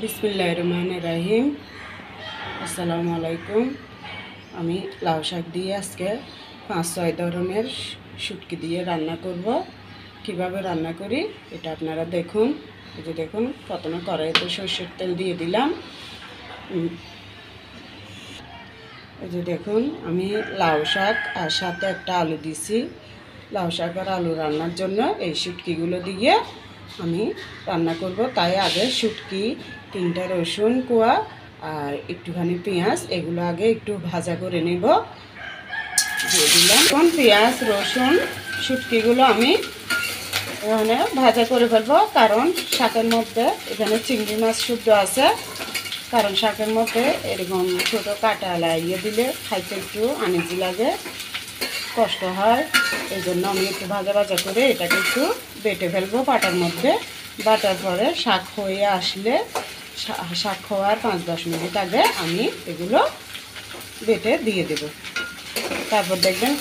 বিসমিল্লাহির রহমানির রহিম। আসসালামু আলাইকুম। আমি লাউ শাক দিয়ে আজকে 5-6 ধরনের শুটকি দিয়ে রান্না করব। কিভাবে রান্না করি এটা আপনারা দেখুন। এই যে দেখুন, প্রথমে কড়াইতে সরষের তেল দিয়ে দিলাম। এই যে দেখুন, আমি লাউ শাক আর সাথে একটা আলু দিছি। লাউ শাক আর আলু রান্নার জন্য এই শুটকিগুলো দিয়ে আমি রান্না করব। তাই আগে শুটকি, 3টা রসুন কোয়া আর একটুখানি পেঁয়াজ, এগুলো আগে একটু ভাজা করে নেব। দিয়ে দিলাম। এখন পেঁয়াজ, রসুন, শুটকিগুলো আমি এখানে ভাজা করে ফেলবো, কারণ শাকের মধ্যে এখানে চিংড়ি মাছ শুদ্ধ আছে। কারণ শাকের মধ্যে এরকম ছোটো কাঁটা লাগিয়ে দিলে খাইতে একটু আনিজি লাগে, কষ্ট হয়। এই জন্য আমি একটু ভাজা ভাজা করে এটাকে একটু বেটে ফেলবো পাটার মধ্যে। বাটার পরে শাক হয়ে আসলে, শাক হওয়ার 5-10 মিনিট আগে আমি এগুলো বেটে দিয়ে দেব। তারপর দেখবেন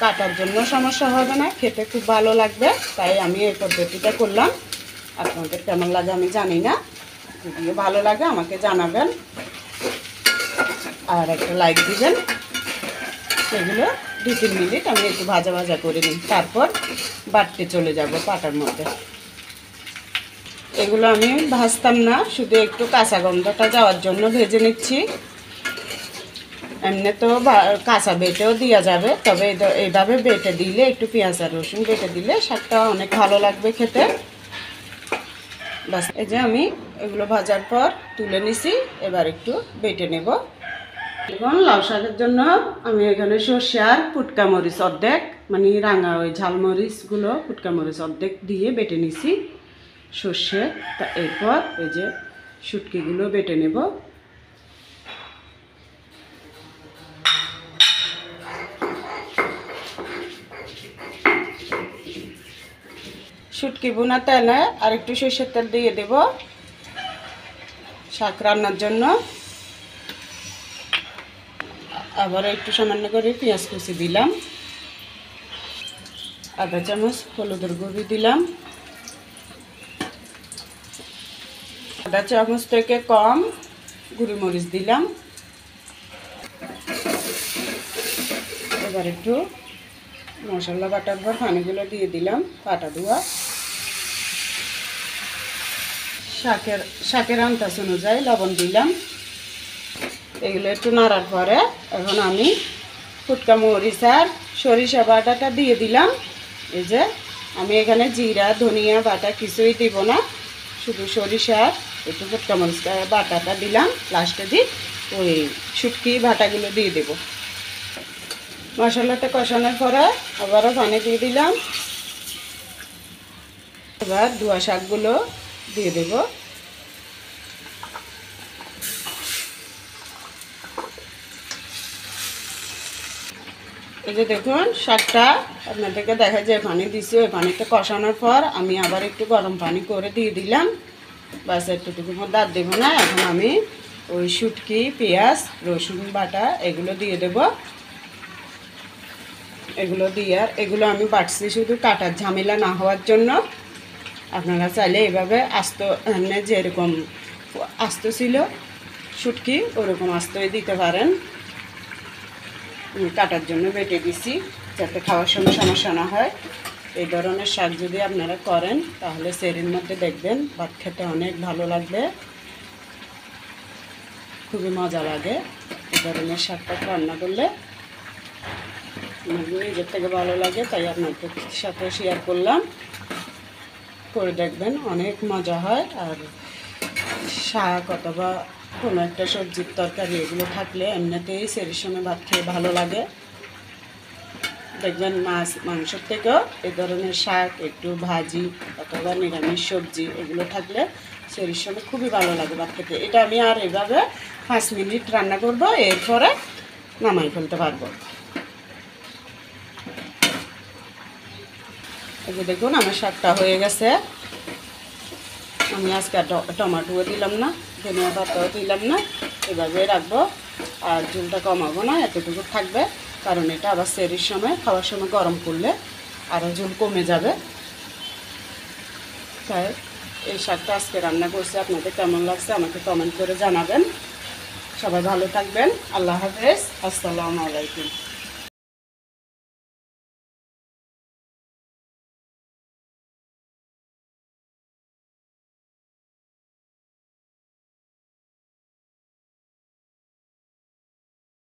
কাটার জন্য সমস্যা হবে না, খেতে খুব ভালো লাগবে। তাই আমি এই পদ্ধতিটা করলাম। আপনাদের কেমন লাগে আমি জানি না, যদি ভালো লাগে আমাকে জানাবেন আর একটা লাইক দিবেন। এগুলো 2-3 মিনিট আমি একটু ভাজা ভাজা করে নিই, তারপর বাটতে চলে যাব পাটার মধ্যে। এগুলো আমি ভাজতাম না, শুধু একটু কাঁচা গন্ধটা যাওয়ার জন্য ভেজে নিচ্ছি। এমনি তো কাঁচা বেটেও দেওয়া যাবে, তবে এইভাবে বেটে দিলে, একটু পেঁয়াজ আর রসুন বেটে দিলে শাকটা অনেক ভালো লাগবে খেতে। বাস, এই যে আমি এগুলো ভাজার পর তুলে নিছি, এবার একটু বেটে নেব। এখন লাউ শাকের জন্য আমি এখানে সর্ষে আর ফুটকা মরিচ অর্ধেক, মানে রাঙা ওই ঝালমরিচগুলো ফুটকা মরিচ অর্ধেক দিয়ে বেটে নিছি সর্ষে। তা এরপর এই যে শুটকিগুলো বেটে নেব। শুটকি বোনা তেলে আর একটু সর্ষের তেল দিয়ে দেব শাক রান্নার জন্য। আবার একটু সামান্য করে পেঁয়াজ কুচি দিলাম, আধা চামচ হলুদের গুঁড়ি দিলাম, আধা চামচ থেকে কম গুঁড়ি মরিচ দিলাম। এবার একটু মশলা বাটার পর পানিগুলো দিয়ে দিলাম, কাটা ধোয়া। শাকের আন্দাজ অনুযায়ী লবণ দিলাম। এগুলো একটু নাড়ার পরে এখন আমি ফুটকা মরিচ আর সরিষা বাটাটা দিয়ে দিলাম। এই যে আমি এখানে জিরা ধনিয়া বাটা কিছুই দিব না, শুধু সরিষার একটু ফুটকা মরিচ বাটাটা দিলাম। লাস্টে দিই ওই শুটকি বাটাগুলো দিয়ে দেব। মশলাটা কষানোর পরে আবারও পানি দিয়ে দিলাম। এবার ধোয়া শাকগুলো দিয়ে দেব। এই যে দেখুন, শাকটা আপনাদেরকে দেখা যায় পানি দিছি, ওই পানিটা কষানোর পর আমি আবার একটু গরম পানি করে দিয়ে দিলাম। বাস, একটুটুকুর মধ্যে আর দেবো না। এখন আমি ওই শুটকি, পেঁয়াজ, রসুন বাটা এগুলো দিয়ে দেব। এগুলো দিয়ে, আর এগুলো আমি বাটছি শুধু কাটার ঝামেলা না হওয়ার জন্য। আপনারা চাইলে এভাবে আস্ত, এমনি যেরকম আস্ত ছিল শুটকি ওরকম আস্তই দিতে পারেন। কাটার জন্য বেটে দিছি, যাতে খাওয়ার সময় সমস্যা না হয়। এই ধরনের শাক যদি আপনারা করেন তাহলে সেরির মধ্যে দেখবেন ভাত খেতে অনেক ভালো লাগবে, খুবই মজা লাগে। এই ধরনের শাকটা রান্না করলে আমার নিজের থেকে ভালো লাগে, তাই আপনাদের সাথে শেয়ার করলাম। করে দেখবেন, অনেক মজা হয়। আর শাক অথবা কোনো একটা সবজির তরকারি এগুলো থাকলে এমনিতেই সেরির সময় ভাত খেয়ে ভালো লাগে। দেখবেন মাছ মাংসের থেকেও এই ধরনের শাক, একটু ভাজি অথবা নিরামিষ সবজি এগুলো থাকলে সেরির সময় খুবই ভালো লাগে ভাত খেতে। এটা আমি আর এভাবে 5 মিনিট রান্না করব, এরপরে নামাই ফেলতে পারবো। এই যে দেখুন, আমার শাকটা হয়ে গেছে। আমি আজকে টমেটোও দিলাম না, ধনিয়া পাতাও দিলাম না, এভাবে রাখবো। আর ঝোলটা কমাবো না, এতটুকু থাকবে। কারণ এটা আবার সেরির সময় খাওয়ার সময় গরম করলে আরও ঝোল কমে যাবে। তাই এই শাকটা আজকে রান্না করছি। আপনাদের কেমন লাগছে আমাকে কমেন্ট করে জানাবেন। সবাই ভালো থাকবেন। আল্লাহ হাফেজ। আসসালামু আলাইকুম।